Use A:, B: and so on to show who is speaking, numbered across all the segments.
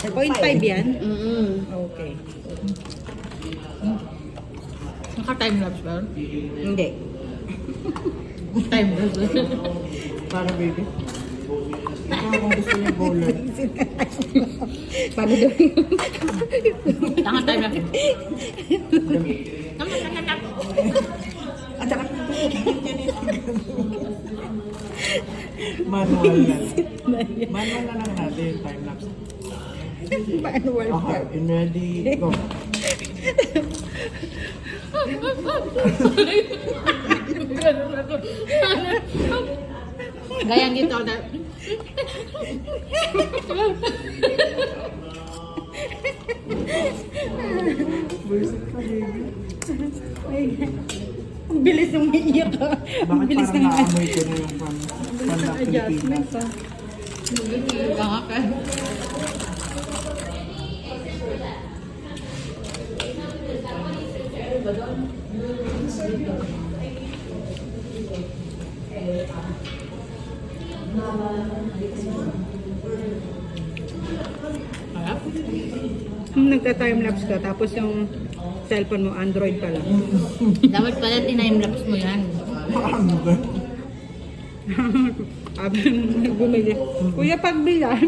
A: 0.5 yan?
B: Okay.
C: Naka-time lapse ba?
B: Hindi.
C: Time lapse.
D: Para baby. Kung gusto niya bowler.
B: Paano daw yun?
C: Naka-time lapse. Tama.
D: At saka, manual na. Manual na lang natin, time lapse.
B: Manual pa.
D: Okay, in ready, go.
C: Gayang gitu na.
D: Buisit ka, baby.
B: Ang bilis ng iiyak ka. Ang
D: Bakit
B: bilis
D: parang
B: ng
D: naamoy ko na yung pan
B: adjustment
D: Pilipinas?
B: pa.
C: Kakaka. Harap.
B: Nagka-time lapse ka, tapos yung cellphone mo, Android pa lang.
C: Dapat pala tinime lapse mo yan.
D: Ano ba?
B: Sabi nung bumili, Kuya, pagbilan.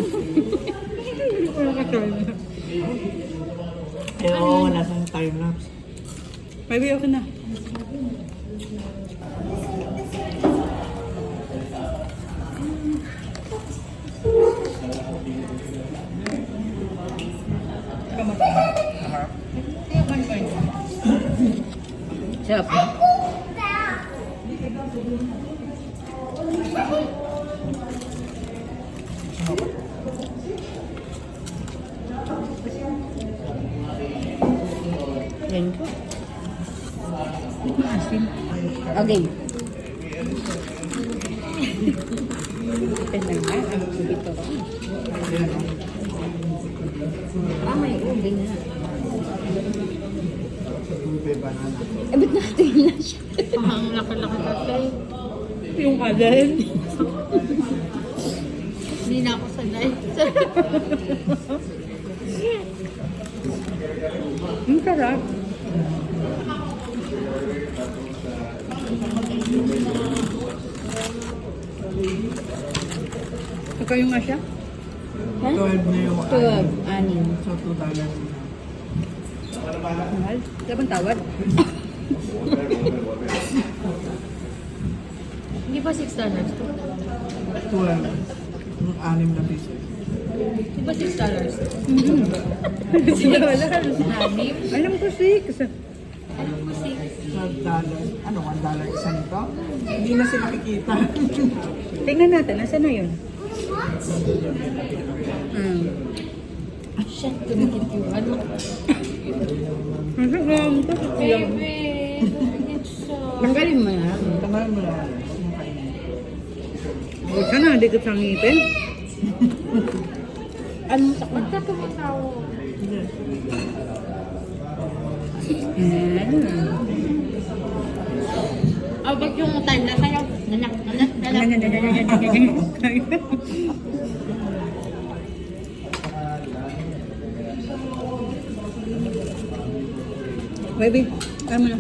B: Wala ka time lapse.
D: Eh, oo, wala sang time lapse.
B: May video ka na.
C: Sarap. Yan ko.
B: Asin.
C: Okay.
B: Depende nga, ang dito ko.
D: Ayan, oh.
C: May ubi na.
D: Ube, banana.
C: Eh, ba't natin na siya? Ang laki-laki tatay.
B: Yung alin.
C: Hindi na ako sanay.
B: Ang sarap. Ikaw yung asya?
D: 12 na yung
C: 6.
D: So, $2 na.
B: Mahal. Sabang tawad.
C: Hindi ba $6?
D: 12. Yung 6 na piso.
C: Di ba $6?
B: Wala.
C: Anim?
B: Alam ko six.
C: Alam ko
D: $12. Ano, $1 isa nito? Hindi na sila kikita.
B: Tingnan natin, nasa na yun?
C: Shit, tumikit yung ano.
B: Nasa gawin ko.
C: Baby, it's so...
B: Tanggalin mo na.
D: Tamahan mo na. Yung kainin.
B: Huwag ka na, dito sa ngipin.
C: Ano sa... Ba't ka tumatawa? Ah, ba't yung time na sa'yo? Nanak.
B: Baby, ano na?